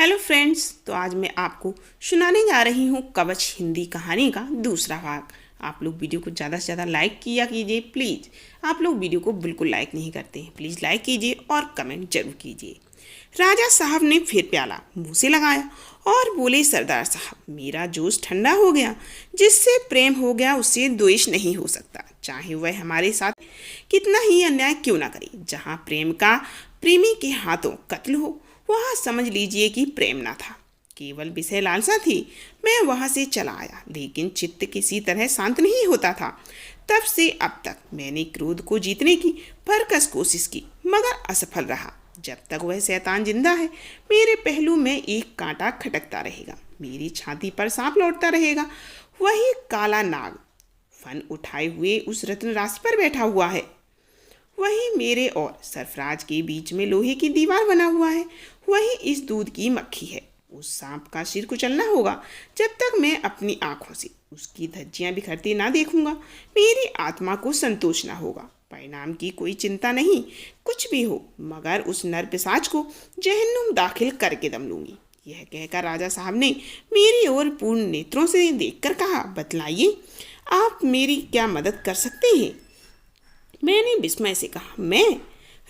Hello friends, तो आज मैं आपको सुनाने जा रही हूँ कवच हिंदी कहानी का दूसरा भाग। आप लोग वीडियो को ज़्यादा से ज़्यादा लाइक किया कीजिए प्लीज़। आप लोग वीडियो को बिल्कुल लाइक नहीं करते हैं, प्लीज़ लाइक कीजिए और कमेंट जरूर कीजिए। राजा साहब ने फिर प्याला मुँह से लगाया और बोले, सरदार साहब, मेरा जोश ठंडा हो गया। जिससे प्रेम हो गया उससे द्वेष नहीं हो सकता, चाहे वह हमारे साथ कितना ही अन्याय क्यों ना करे। जहाँ प्रेम का प्रेमी के हाथों कत्ल हो, वहाँ समझ लीजिए कि प्रेम ना था, केवल विषय लालसा थी। मैं वहाँ से चला आया, लेकिन चित्त किसी तरह शांत नहीं होता था। तब से अब तक मैंने क्रोध को जीतने की भरकस कोशिश की, मगर असफल रहा। जब तक वह शैतान जिंदा है, मेरे पहलू में एक कांटा खटकता रहेगा, मेरी छाती पर सांप लौटता रहेगा। वही काला नाग फन उठाए हुए उस रत्न राशि पर बैठा हुआ है। वही मेरे और सरफराज के बीच में लोहे की दीवार बना हुआ है। वही इस दूध की मक्खी है। उस सांप का सिर कुचलना होगा। जब तक मैं अपनी आंखों से उसकी धज्जियां बिखरती ना देखूंगा, मेरी आत्मा को संतोष ना होगा। परिणाम की कोई चिंता नहीं, कुछ भी हो, मगर उस नर पिशाच को जहन्नुम दाखिल करके दम लूंगी। यह कहकर राजा साहब ने मेरी ओर पूर्ण नेत्रों से देखकर कहा, बतलाइए, आप मेरी क्या मदद कर सकते हैं? मैंने विस्मय से कहा, मैं?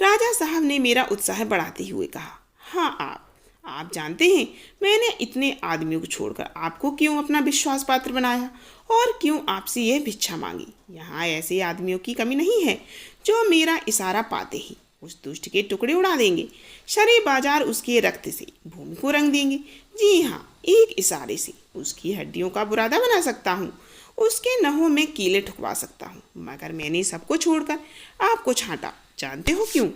राजा साहब ने मेरा उत्साह बढ़ाते हुए कहा, हाँ आप जानते हैं मैंने इतने आदमियों को छोड़कर आपको क्यों अपना विश्वास पात्र बनाया और क्यों आपसे यह भिक्षा मांगी। यहाँ ऐसे आदमियों की कमी नहीं है जो मेरा इशारा पाते ही उस दुष्ट के टुकड़े उड़ा देंगे। शरीर बाजार उसके रक्त से भूमि को रंग देंगे। जी हाँ, एक इशारे से उसकी हड्डियों का बुरादा बना सकता हूँ, उसके नहों में कीले ठुकवा सकता हूँ। मगर मैंने सबको छोड़कर आपको छांटा। जानते हो क्यों?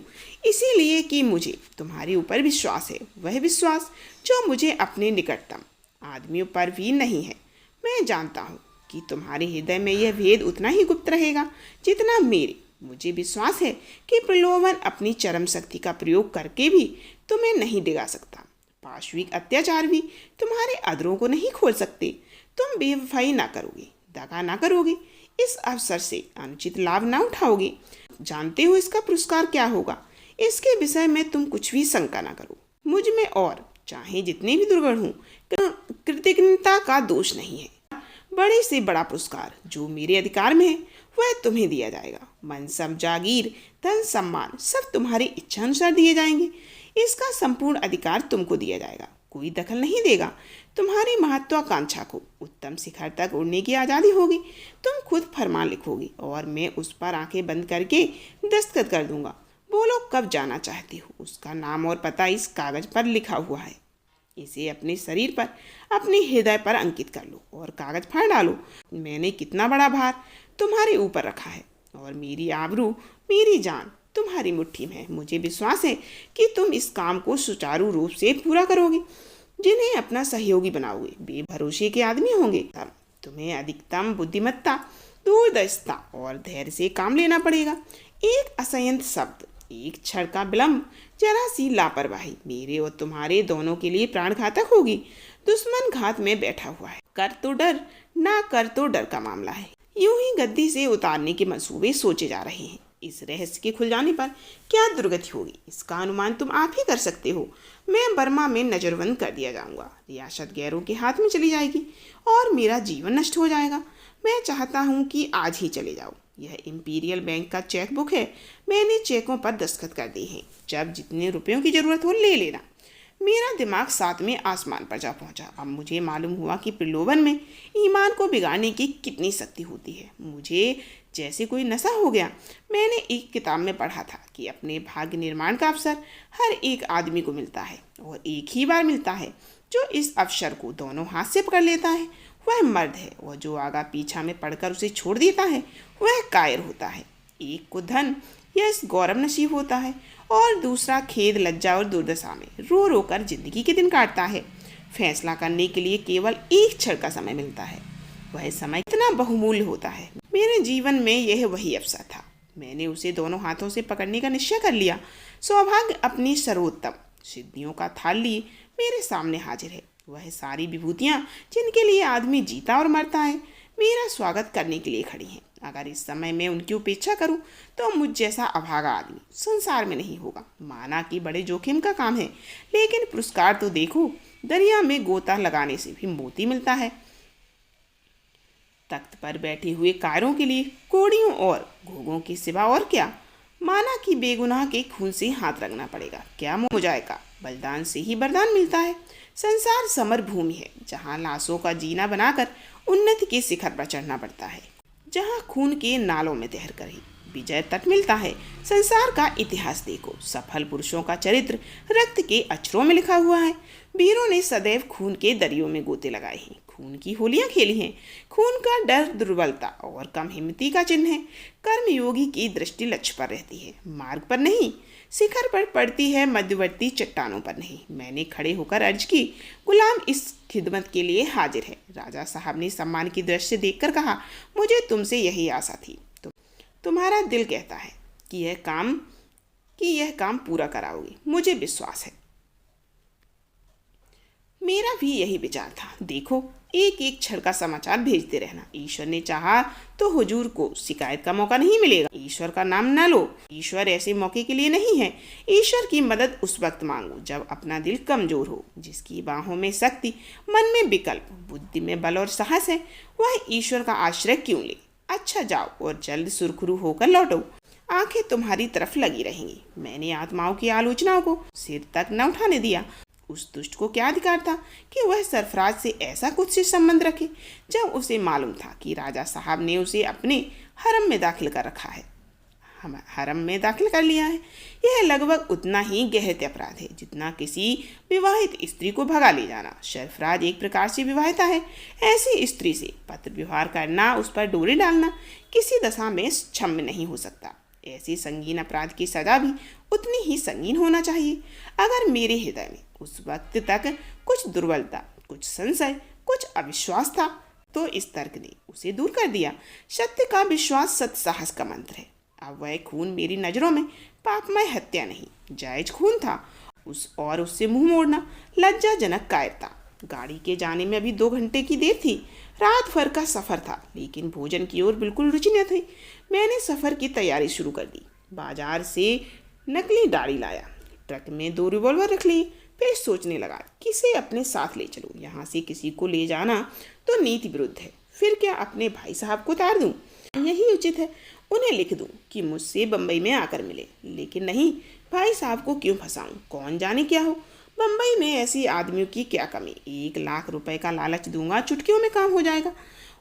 इसीलिए कि मुझे तुम्हारे ऊपर विश्वास है, वह विश्वास जो मुझे अपने निकटतम आदमियों पर भी नहीं है। मैं जानता हूँ कि तुम्हारे हृदय में यह भेद उतना ही गुप्त रहेगा जितना मेरे। मुझे विश्वास है कि प्रलोभन अपनी चरम शक्ति का प्रयोग करके भी तुम्हें नहीं डिगा सकता। पाशविक अत्याचार भी तुम्हारे अधरों को नहीं खोल सकते। तुम बेवफाई ना करोगे, दगा ना करोगे, इस अवसर से अनुचित लाभ ना उठाओगे। जानते हो इसका पुरस्कार क्या होगा? इसके विषय में तुम कुछ भी शंका ना करो। मुझ में और चाहे जितने भी दुर्गुण हूँ, कृतज्ञता का दोष नहीं है। बड़े से बड़ा पुरस्कार जो मेरे अधिकार में है वह तुम्हें दिया जाएगा। मनसब, जागीर, धन, सम्मान सब तुम्हारी इच्छा अनुसार दिए जाएंगे। इसका संपूर्ण अधिकार तुमको दिया जाएगा, कोई दखल नहीं देगा। तुम्हारी महत्वाकांक्षा को उत्तम शिखर तक उड़ने की आज़ादी होगी। तुम खुद फरमान लिखोगे और मैं उस पर आंखें बंद करके दस्तखत कर दूंगा। बोलो, कब जाना चाहती हो? उसका नाम और पता इस कागज पर लिखा हुआ है। इसे अपने शरीर पर, अपने हृदय पर अंकित कर लो और कागज फाड़ डालो। मैंने कितना बड़ा भार तुम्हारे ऊपर रखा है और मेरी आबरू, मेरी जान तुम्हारी मुट्ठी में है। मुझे विश्वास है कि तुम इस काम को सुचारू रूप से पूरा करोगे। जिन्हें अपना सहयोगी बनाओगे बेभरोसे के आदमी होंगे। तब तुम्हें अधिकतम बुद्धिमत्ता, दूरदर्शिता और धैर्य से काम लेना पड़ेगा। एक असंयत शब्द, एक क्षण का विलंब, जरा सी लापरवाही मेरे और तुम्हारे दोनों के लिए प्राण घातक होगी। दुश्मन घात में बैठा हुआ है। कर तो डर, ना कर तो डर का मामला है। यूं ही गद्दी से उतारने के मंसूबे सोचे जा रहे हैं। इस रहस्य के खुल जाने पर क्या दुर्गति होगी, इसका अनुमान तुम आप ही कर सकते हो। मैं बर्मा में नजरबंद कर दिया जाऊंगा, रियासत गैरों के हाथ में चली जाएगी और मेरा जीवन नष्ट हो जाएगा। मैं चाहता हूँ कि आज ही चले जाओ। यह इंपीरियल बैंक का चेक बुक है, मैंने चेकों पर दस्तखत कर दिए हैं। जब जितने रुपयों की जरूरत हो ले लेना। मेरा दिमाग साथ में आसमान पर जा पहुंचा। अब मुझे मालूम हुआ कि प्रलोभन में ईमान को बिगाड़ने की कितनी शक्ति होती है। मुझे जैसे कोई नशा हो गया। मैंने एक किताब में पढ़ा था कि अपने भाग्य निर्माण का अवसर हर एक आदमी को मिलता है और एक ही बार मिलता है। जो इस अवसर को दोनों हाथ से पकड़ लेता है वह मर्द है, और जो आगा पीछा में पढ़कर उसे छोड़ देता है वह कायर होता है। एक को धन, यश, गौरव नसीब होता है और दूसरा खेद, लज्जा और दुर्दशा में रो रो कर जिंदगी के दिन काटता है। फैसला करने के लिए केवल एक क्षण का समय मिलता है। वह समय इतना बहुमूल्य होता है। मेरे जीवन में यह वही अवसर था। मैंने उसे दोनों हाथों से पकड़ने का निश्चय कर लिया। सौभाग्य अपनी सर्वोत्तम सिद्धियों का थाल लिए मेरे सामने हाजिर है। वह सारी विभूतियाँ जिनके लिए आदमी जीता और मरता है मेरा स्वागत करने के लिए खड़ी हैं। अगर इस समय मैं उनकी उपेक्षा करूं तो मुझ जैसा अभागा आदमी संसार में नहीं होगा। माना कि बड़े जोखिम का काम है, लेकिन पुरस्कार तो देखो। दरिया में गोता लगाने से भी मोती मिलता है। तख्त पर बैठे हुए कायरों के लिए कोड़ियों और घोघों के सिवा और क्या? माना कि बेगुनाह के खून से हाथ रखना पड़ेगा, क्या हो जाएगा? बलिदान से ही वरदान मिलता है। संसार समर भूमि है, जहाँ लाशों का जीना बनाकर उन्नति के शिखर पर चढ़ना पड़ता है, जहाँ खून के नालों में तैर कर ही विजय तट मिलता है। संसार का इतिहास देखो, सफल पुरुषों का चरित्र रक्त के अक्षरों में लिखा हुआ है। वीरों ने सदैव खून के दरियों में गोते लगाए हैं, खून की होलियां खेली हैं। खून का डर दुर्बलता और कम हिम्मती का चिन्ह है। कर्मयोगी की दृष्टि लक्ष्य पर रहती है, मार्ग पर नहीं। शिखर पर पड़ती है, मध्यवर्ती चट्टानों पर नहीं। मैंने खड़े होकर अर्ज की, गुलाम इस खिदमत के लिए हाजिर है। राजा साहब ने सम्मान की दृष्टि देखकर कहा, मुझे तुमसे यही आशा थी। तुम्हारा दिल कहता है कि यह काम पूरा कराओगे, मुझे विश्वास है। मेरा भी यही विचार था। देखो, एक एक क्षण का समाचार भेजते रहना। ईश्वर ने चाहा तो हुजूर को शिकायत का मौका नहीं मिलेगा। ईश्वर का नाम न लो, ईश्वर ऐसे मौके के लिए नहीं है। ईश्वर की मदद उस वक्त मांगो जब अपना दिल कमजोर हो। जिसकी बाहों में शक्ति, मन में विकल्प, बुद्धि में बल और साहस है, वह ईश्वर का आश्रय क्यों ले। अच्छा जाओ और जल्द सुरखरू होकर लौटो, आंखें तुम्हारी तरफ लगी रहेंगी। मैंने आत्माओं की आलोचनाओं को सिर तक न उठाने दिया। उस दुष्ट को क्या अधिकार था कि वह सरफराज से ऐसा कुछ से संबंध रखे, जब उसे मालूम था कि राजा साहब ने उसे अपने हरम में दाखिल कर रखा है, हरम में दाखिल कर लिया है। यह लगभग उतना ही गहरे अपराध है जितना किसी विवाहित स्त्री को भगा ले जाना। सरफराज एक प्रकार से विवाहिता है। ऐसी स्त्री से पत्र व्यवहार करना, उस पर डोरी डालना किसी दशा में क्षम्य नहीं हो सकता। ऐसे संगीन अपराध की सजा भी उतनी ही संगीन होना चाहिए। अगर मेरे हृदय में उस वक्त तक कुछ दुर्बलता, कुछ संशय, कुछ अविश्वास था, तो इस तर्क ने उसे दूर कर दिया। सत्य का विश्वास सत्य साहस का मंत्र है। अब वह खून मेरी नज़रों में पापमय हत्या नहीं, जायज खून था। उससे मुंह मोड़ना लज्जाजनक कायरता। गाड़ी के जाने में अभी 2 घंटे की देर थी। रात भर का सफ़र था, लेकिन भोजन की ओर बिल्कुल रुचि न थी। मैंने सफ़र की तैयारी शुरू कर दी। बाजार से नकली दाढ़ी लाया, ट्रक में 2 रिवॉल्वर रख लिए। फिर सोचने लगा, किसे अपने साथ ले चलूँ। यहाँ से किसी को ले जाना तो नीति विरुद्ध है। फिर क्या अपने भाई साहब को उतार दूँ? यही उचित है। उन्हें लिख दूँ कि मुझसे बम्बई में आकर मिले। लेकिन नहीं, भाई साहब को क्यों फंसाऊँ, कौन जाने क्या हो। बम्बई में ऐसी आदमियों की क्या कमी। 1 लाख रुपए का लालच दूंगा, चुटकियों में काम हो जाएगा।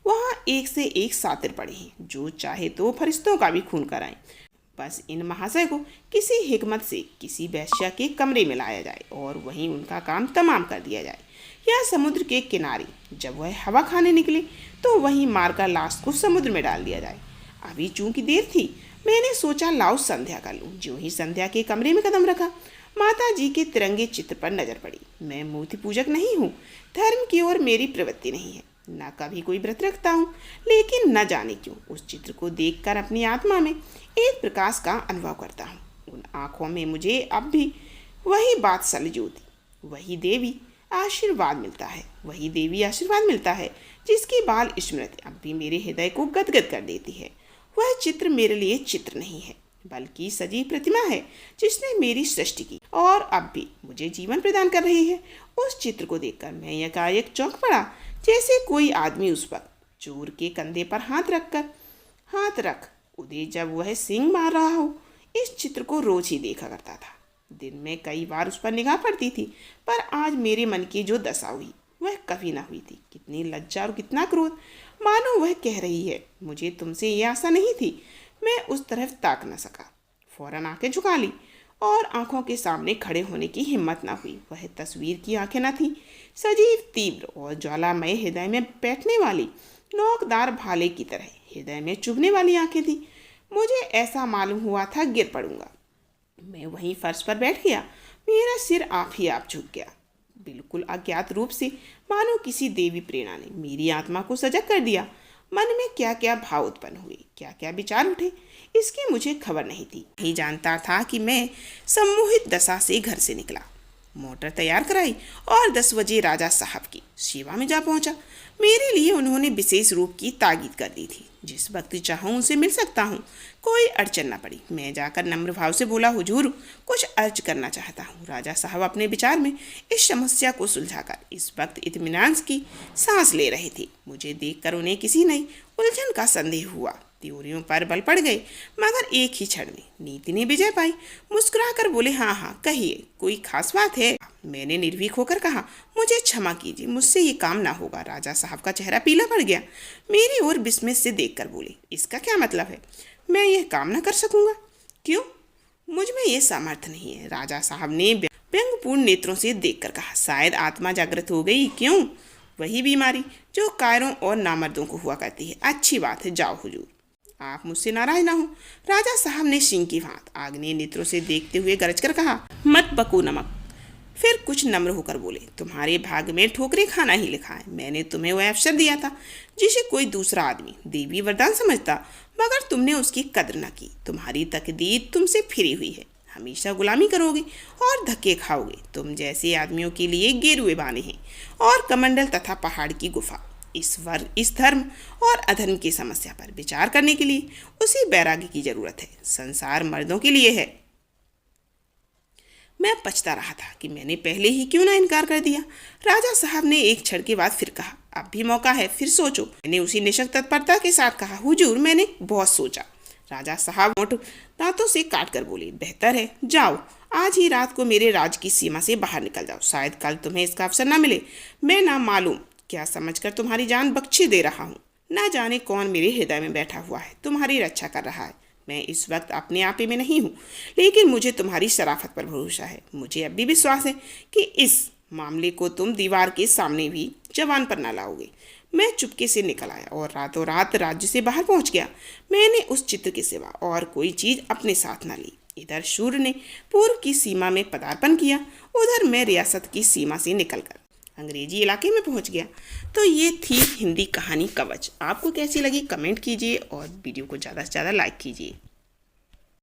वहाँ एक से एक सातिर पड़े हैं, जो चाहे तो फरिश्तों का भी खून कराएं। बस इन महाशय को किसी हिकमत से किसी वेश्या के कमरे में लाया जाए और वहीं उनका काम तमाम कर दिया जाए। या समुद्र के किनारे जब वह हवा खाने निकले तो वहीं मारकर लाश को समुद्र में डाल दिया जाए। अभी चूंकि देर थी, मैंने सोचा लाओ संध्या कर लूँ। जो ही संध्या के कमरे में कदम रखा, माता जी के तिरंगे चित्र पर नजर पड़ी। मैं मूर्ति पूजक नहीं हूँ, धर्म की ओर मेरी प्रवृत्ति नहीं है, न कभी कोई व्रत रखता हूँ। लेकिन न जाने क्यों उस चित्र को देखकर अपनी आत्मा में एक प्रकाश का अनुभव करता हूँ। उन आँखों में मुझे अब भी वही बात सलजोती, वही देवी आशीर्वाद मिलता है, वही देवी आशीर्वाद मिलता है जिसकी बाल स्मृति अब भी मेरे हृदय को गदगद कर देती है। वह चित्र मेरे लिए चित्र नहीं है, बल्कि सजीव प्रतिमा है जिसने मेरी सृष्टि की और अब भी मुझे जीवन प्रदान कर रही है। उस चित्र को देखकर मैं एकाएक चौंक पड़ा, जैसे कोई आदमी उस वक्त चोर के कंधे पर हाथ रख उदय जब वह सींग मार रहा हो। इस चित्र को रोज ही देखा करता था। दिन में कई बार उस पर निगाह पड़ती थी, पर आज मेरे मन की जो दशा हुई वह कभी ना हुई थी। कितनी लज्जा और कितना क्रोध, मानो वह कह रही है, मुझे तुमसे ये आशा नहीं थी। मैं उस तरफ ताक न सका, फौरन आंखें झुका ली और आंखों के सामने खड़े होने की हिम्मत ना हुई। वह तस्वीर की आंखें न थी, सजीव, तीव्र और ज्वालामय, हृदय में बैठने वाली, नोकदार भाले की तरह हृदय में चुभने वाली आंखें थी। मुझे ऐसा मालूम हुआ था गिर पड़ूंगा। मैं वहीं फर्श पर बैठ गया। मेरा सिर आप ही आप झुक गया। बिल्कुल अज्ञात रूप से, मानो किसी देवी प्रेरणा ने मेरी आत्मा को सजग कर दिया। मन में क्या क्या भाव उत्पन्न हुए, क्या क्या विचार उठे, इसकी मुझे खबर नहीं थी। नहीं जानता था कि मैं सम्मोहित दशा से घर से निकला, मोटर तैयार कराई और 10 बजे राजा साहब की सेवा में जा पहुंचा। मेरे लिए उन्होंने विशेष रूप की ताकीद कर दी थी। जिस वक्त चाहूँ उनसे मिल सकता हूँ, कोई अड़चन न पड़ी। मैं जाकर नम्र भाव से बोला, हुजूर कुछ अर्ज करना चाहता हूँ। राजा साहब अपने विचार में इस समस्या को सुलझाकर इस वक्त इत्मीनान की सांस ले रहे थे। मुझे देखकर उन्हें किसी नई उलझन का संदेह हुआ। त्योरियों पर बल पड़ गए, मगर एक ही क्षण में नीति ने विजय पाई। मुस्कुराकर बोले, हाँ हाँ कहिए, कोई खास बात है? मैंने निर्भीक होकर कहा, मुझे क्षमा कीजिए, मुझसे ये काम ना होगा। राजा साहब का चेहरा पीला पड़ गया। मेरी ओर विस्मय से देखकर बोले, इसका क्या मतलब है? मैं यह काम न कर सकूंगा? क्यों? मुझ में ये सामर्थ्य नहीं है। राजा साहब ने व्यंग्यपूर्ण नेत्रों से देखकर कहा, शायद आत्मा जागृत हो गई। क्यों? वही बीमारी जो कायरों और नामर्दों को हुआ करती है। अच्छी बात है, जाओ हुजूर, आप मुझसे नाराज ना हो। राजा साहब ने सिंह की भांत आग्नेय नेत्रों से देखते हुए गरज कर कहा, मत बको नमक। फिर कुछ नम्र होकर बोले, तुम्हारे भाग्य में ठोकरें खाना ही लिखा है। मैंने तुम्हें वह अवसर दिया था जिसे कोई दूसरा आदमी देवी वरदान समझता, मगर तुमने उसकी कद्र न की। तुम्हारी तकदीर तुमसे फिरी हुई है। हमेशा गुलामी करोगे और धक्के खाओगे। तुम जैसे आदमियों के लिए गेरुए बाने हैं और कमंडल तथा पहाड़ की गुफा। इस धर्म और अधर्म की समस्या पर विचार करने के लिए उसी वैराग्य की जरूरत है। संसार मर्दों के लिए है। मैं पछता रहा था कि मैंने पहले ही क्यों ना इनकार कर दिया। राजा साहब ने एक क्षण के बाद फिर कहा, अब भी मौका है, फिर सोचो। मैंने उसी निशक तत्परता के साथ कहा, हुजूर मैंने बहुत सोचा। राजा साहब मोट दांतों से काट कर बोले, बेहतर है, जाओ आज ही रात को मेरे राज की सीमा से बाहर निकल जाओ। शायद कल तुम्हें इसका अवसर न मिले। मैं ना मालूम क्या समझकर तुम्हारी जान बख्शी दे रहा हूँ। ना जाने कौन मेरे हृदय में बैठा हुआ है, तुम्हारी रक्षा कर रहा है। मैं इस वक्त अपने आपे में नहीं हूँ, लेकिन मुझे तुम्हारी शराफत पर भरोसा है। मुझे अब भी विश्वास है कि इस मामले को तुम दीवार के सामने भी जवान पर न लाओगे। मैं चुपके से निकल आया और रातों रात राज्य से बाहर पहुंच गया। मैंने उस चित्र के सिवा और कोई चीज अपने साथ न ली। इधर सूर्य ने पूर्व की सीमा में पदार्पण किया, उधर मैं रियासत की सीमा से निकलकर अंग्रेजी इलाके में पहुंच गया। तो ये थी हिंदी कहानी कवच। आपको कैसी लगी कमेंट कीजिए और वीडियो को ज़्यादा से ज़्यादा लाइक कीजिए।